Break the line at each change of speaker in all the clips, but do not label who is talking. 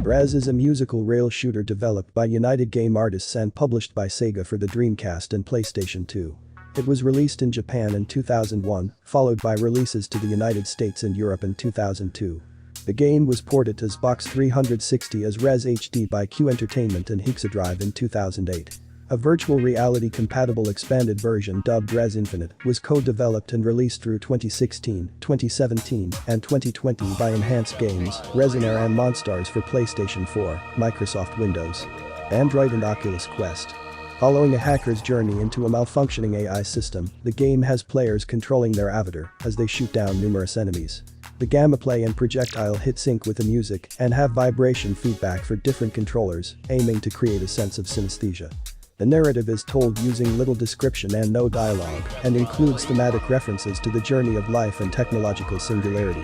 Rez is a musical rail shooter developed by United Game Artists and published by Sega for the Dreamcast and PlayStation 2. It was released in Japan in 2001, followed by releases to the United States and Europe in 2002. The game was ported to Xbox 360 as Rez HD by Q Entertainment and HexaDrive in 2008. A virtual reality-compatible expanded version dubbed Rez Infinite was co-developed and released through 2016, 2017, and 2020 by Enhanced Games, Resonair and Monstars for PlayStation 4, Microsoft Windows, Android and Oculus Quest. Following a hacker's journey into a malfunctioning AI system, the game has players controlling their avatar as they shoot down numerous enemies. The gameplay and projectile hit sync with the music and have vibration feedback for different controllers, aiming to create a sense of synesthesia. The narrative is told using little description and no dialogue, and includes thematic references to the journey of life and technological singularity.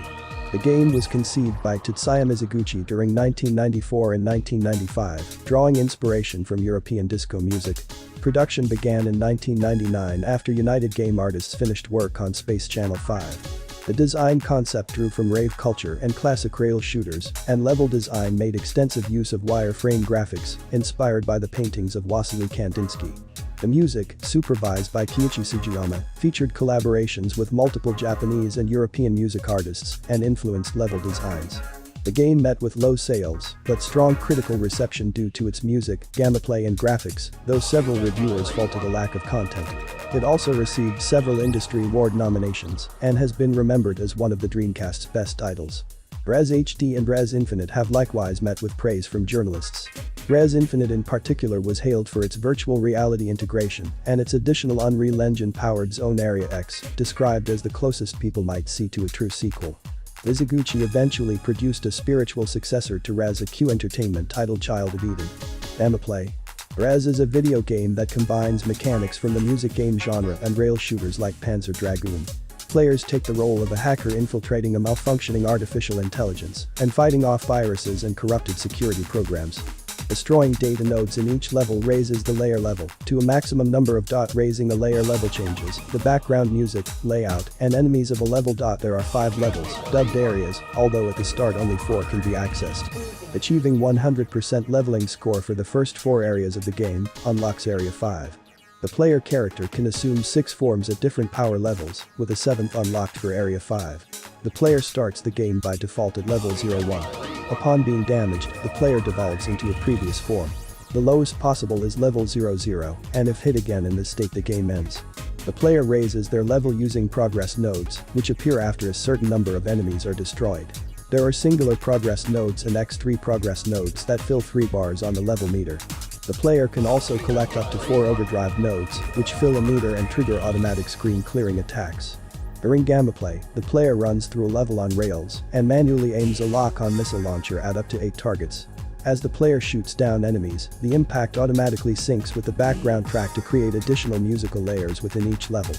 The game was conceived by Tetsuya Mizuguchi during 1994 and 1995, drawing inspiration from European disco music. Production began in 1999 after United Game Artists finished work on Space Channel 5. The design concept drew from rave culture and classic rail shooters, and level design made extensive use of wireframe graphics, inspired by the paintings of Wassily Kandinsky. The music, supervised by Kiichi Sugiyama, featured collaborations with multiple Japanese and European music artists and influenced level designs. The game met with low sales, but strong critical reception due to its music, gameplay and graphics, though several reviewers faulted a lack of content. It also received several industry award nominations and has been remembered as one of the Dreamcast's best titles. Rez HD and Rez Infinite have likewise met with praise from journalists. Rez Infinite in particular was hailed for its virtual reality integration and its additional Unreal Engine-powered Zone Area X, described as the closest people might see to a true sequel. Mizuguchi eventually produced a spiritual successor to Rez, a Q Entertainment titled Child of Eden. Gameplay. Rez is a video game that combines mechanics from the music game genre and rail shooters like Panzer Dragoon. Players take the role of a hacker infiltrating a malfunctioning artificial intelligence and fighting off viruses and corrupted security programs. Destroying data nodes in each level raises the layer level to a maximum number of. Raising the layer level changes the background music, layout, and enemies of a level. There are 5 levels, dubbed areas, although at the start only 4 can be accessed. Achieving 100% leveling score for the first 4 areas of the game unlocks Area 5. The player character can assume 6 forms at different power levels, with a 7th unlocked for Area 5. The player starts the game by default at level 01. Upon being damaged, the player devolves into a previous form. The lowest possible is level 00, and if hit again in this state the game ends. The player raises their level using progress nodes, which appear after a certain number of enemies are destroyed. There are singular progress nodes and X3 progress nodes that fill 3 bars on the level meter. The player can also collect up to 4 overdrive nodes, which fill a meter and trigger automatic screen clearing attacks. During gameplay, the player runs through a level on rails and manually aims a lock-on missile launcher at up to 8 targets. As the player shoots down enemies, the impact automatically syncs with the background track to create additional musical layers within each level.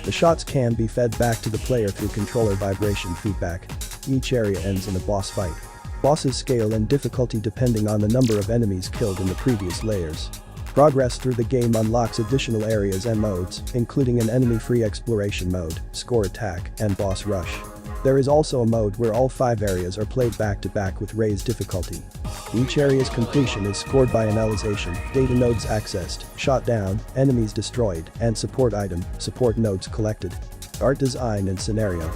The shots can be fed back to the player through controller vibration feedback. Each area ends in a boss fight. Bosses scale in difficulty depending on the number of enemies killed in the previous layers. Progress through the game unlocks additional areas and modes, including an enemy-free exploration mode, score attack, and boss rush. There is also a mode where all 5 areas are played back-to-back with raised difficulty. Each area's completion is scored by analyzation, data nodes accessed, shot down, enemies destroyed, and support nodes collected. Art design and scenario.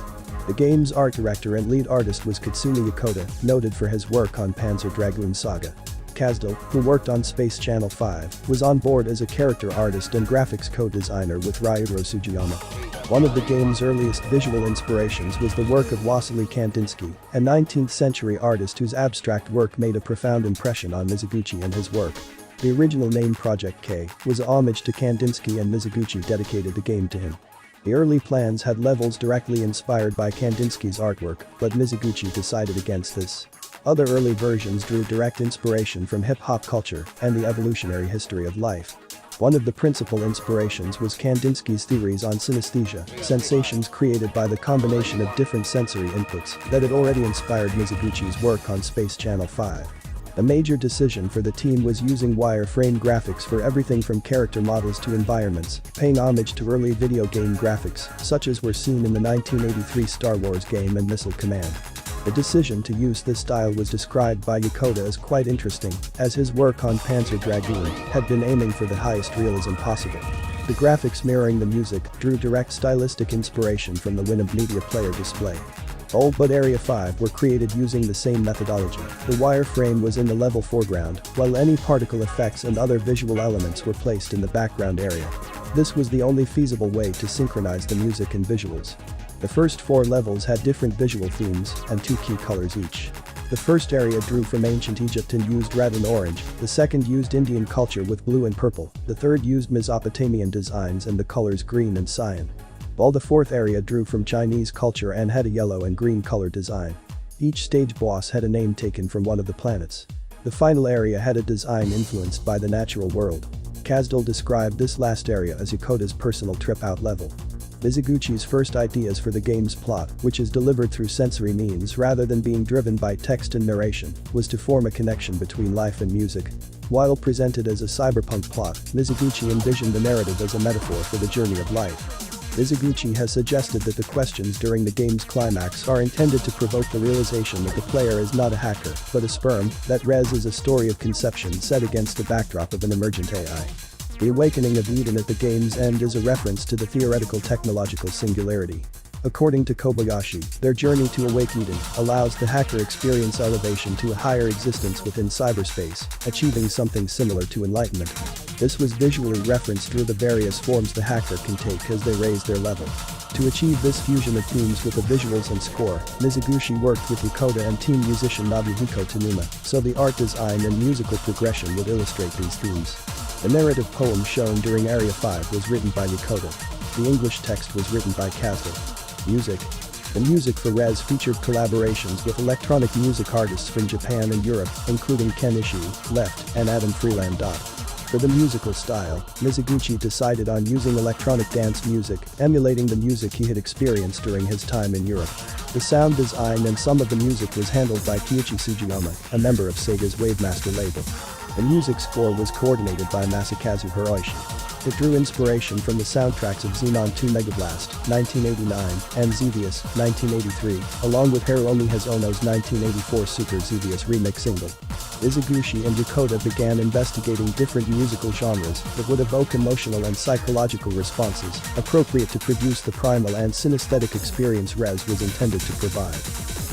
The game's art director and lead artist was Katsumi Yokota, noted for his work on Panzer Dragoon Saga. Kazdal, who worked on Space Channel 5, was on board as a character artist and graphics co-designer with Ryujiro Sugiyama. One of the game's earliest visual inspirations was the work of Wassily Kandinsky, a 19th-century artist whose abstract work made a profound impression on Mizuguchi and his work. The original name Project K was a homage to Kandinsky, and Mizuguchi dedicated the game to him. The early plans had levels directly inspired by Kandinsky's artwork, but Mizuguchi decided against this. Other early versions drew direct inspiration from hip-hop culture and the evolutionary history of life. One of the principal inspirations was Kandinsky's theories on synesthesia, sensations created by the combination of different sensory inputs that had already inspired Mizuguchi's work on Space Channel 5. A major decision for the team was using wireframe graphics for everything from character models to environments, paying homage to early video game graphics, such as were seen in the 1983 Star Wars game and Missile Command. The decision to use this style was described by Yokota as quite interesting, as his work on Panzer Dragoon had been aiming for the highest realism possible. The graphics mirroring the music drew direct stylistic inspiration from the Winamp Media Player display. All but Area 5 were created using the same methodology. The wireframe was in the level foreground, while any particle effects and other visual elements were placed in the background area. This was the only feasible way to synchronize the music and visuals. The first 4 levels had different visual themes and 2 key colors each. The first area drew from ancient Egypt and used red and orange, the second used Indian culture with blue and purple, the third used Mesopotamian designs and the colors green and cyan. While the fourth area drew from Chinese culture and had a yellow and green color design. Each stage boss had a name taken from one of the planets. The final area had a design influenced by the natural world. Kazdal described this last area as Yokota's personal trip-out level. Mizuguchi's first ideas for the game's plot, which is delivered through sensory means rather than being driven by text and narration, was to form a connection between life and music. While presented as a cyberpunk plot, Mizuguchi envisioned the narrative as a metaphor for the journey of life. Mizuguchi has suggested that the questions during the game's climax are intended to provoke the realization that the player is not a hacker, but a sperm, that Rez is a story of conception set against the backdrop of an emergent AI. The awakening of Eden at the game's end is a reference to the theoretical technological singularity. According to Kobayashi, their journey to awake Eden allows the hacker experience elevation to a higher existence within cyberspace, achieving something similar to enlightenment. This was visually referenced through the various forms the hacker can take as they raise their level. To achieve this fusion of themes with the visuals and score, Mizuguchi worked with Yokota and team musician Nobuhiko Tanuma, so the art design and musical progression would illustrate these themes. The narrative poem shown during Area 5 was written by Yokota. The English text was written by Kazdal. Music. The music for Rez featured collaborations with electronic music artists from Japan and Europe, including Ken Ishii, Left, and Adam Freeland. For the musical style, Mizuguchi decided on using electronic dance music, emulating the music he had experienced during his time in Europe. The sound design and some of the music was handled by Kiichi Sugiyama, a member of Sega's Wavemaster label. The music score was coordinated by Masakazu Hiroishi. It drew inspiration from the soundtracks of Xenon 2 Megablast, 1989, and Xevious, 1983, along with Hiromi Hazono's 1984 Super Xevious remix single. Mizuguchi and Yokota began investigating different musical genres that would evoke emotional and psychological responses, appropriate to produce the primal and synesthetic experience Rez was intended to provide.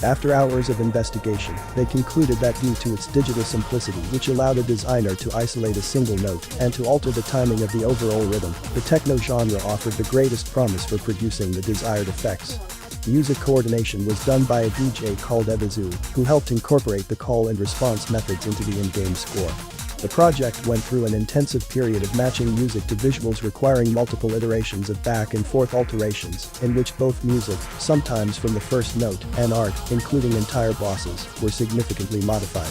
After hours of investigation, they concluded that due to its digital simplicity, which allowed a designer to isolate a single note and to alter the timing of the overall rhythm, the techno genre offered the greatest promise for producing the desired effects. Music coordination was done by a DJ called Ebizu, who helped incorporate the call and response methods into the in-game score. The project went through an intensive period of matching music to visuals, requiring multiple iterations of back and forth alterations, in which both music, sometimes from the first note, and art, including entire bosses, were significantly modified.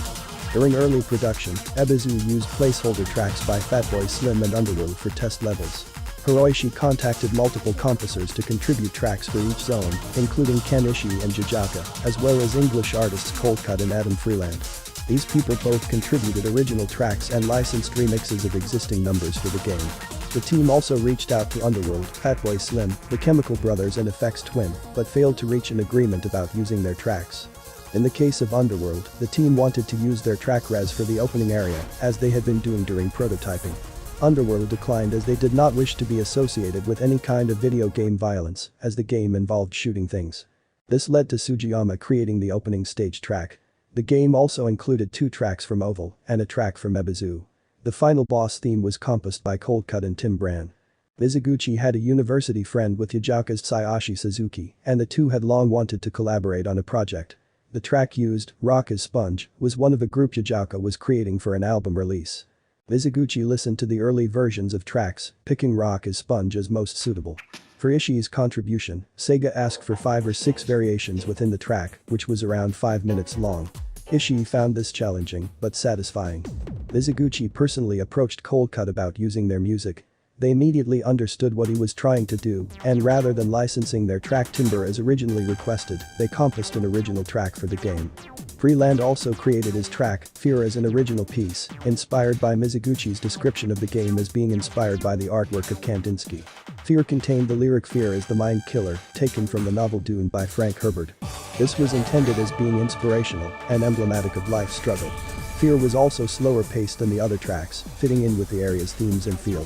During early production, Ebizu used placeholder tracks by Fatboy Slim and Underworld for test levels. Hiroishi contacted multiple composers to contribute tracks for each zone, including Ken Ishii and Jajaka, as well as English artists Coldcut and Adam Freeland. These people both contributed original tracks and licensed remixes of existing numbers for the game. The team also reached out to Underworld, Fatboy Slim, the Chemical Brothers and FX Twin, but failed to reach an agreement about using their tracks. In the case of Underworld, the team wanted to use their track Rez for the opening area, as they had been doing during prototyping. Underworld declined as they did not wish to be associated with any kind of video game violence, as the game involved shooting things. This led to Sugiyama creating the opening stage track. The game also included 2 tracks from Oval and a track from Ebizu. The final boss theme was composed by Coldcut and Tim Bran. Mizuguchi had a university friend with Yajaka's Tsuyoshi Suzuki, and the two had long wanted to collaborate on a project. The track used, Rock as Sponge, was one of a group Yajaka was creating for an album release. Mizuguchi listened to the early versions of tracks, picking Rock as Sponge as most suitable. For Ishii's contribution, Sega asked for 5 or 6 variations within the track, which was around 5 minutes long. Ishii found this challenging, but satisfying. Mizuguchi personally approached Coldcut about using their music. They immediately understood what he was trying to do, and rather than licensing their track timbre as originally requested, they composed an original track for the game. Freeland also created his track, Fear, as an original piece, inspired by Mizuguchi's description of the game as being inspired by the artwork of Kandinsky. Fear contained the lyric "Fear is the mind killer," taken from the novel Dune by Frank Herbert. This was intended as being inspirational and emblematic of life's struggle. Fear was also slower paced than the other tracks, fitting in with the area's themes and feel.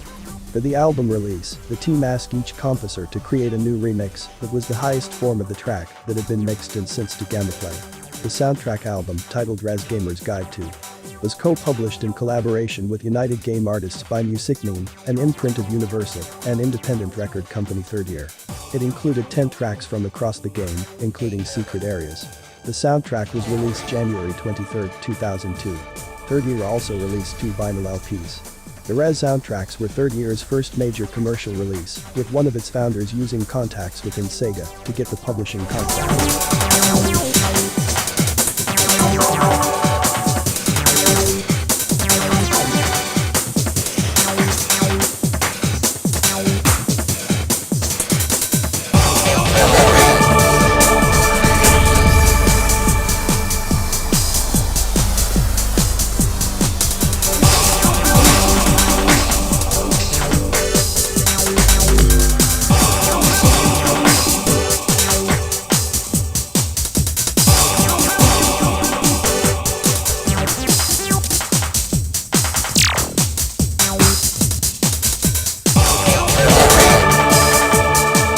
For the album release, the team asked each composer to create a new remix that was the highest form of the track that had been mixed and synced to Gameplay. The soundtrack album, titled Rez Gamer's Guide to, was co-published in collaboration with United Game Artists by Musicmeme, an imprint of Universal, and independent record company Third Year. It included 10 tracks from across the game, including Secret Areas. The soundtrack was released January 23, 2002. Third Year also released 2 vinyl LPs. The Rez soundtracks were Third Year's first major commercial release, with one of its founders using contacts within Sega to get the publishing contract.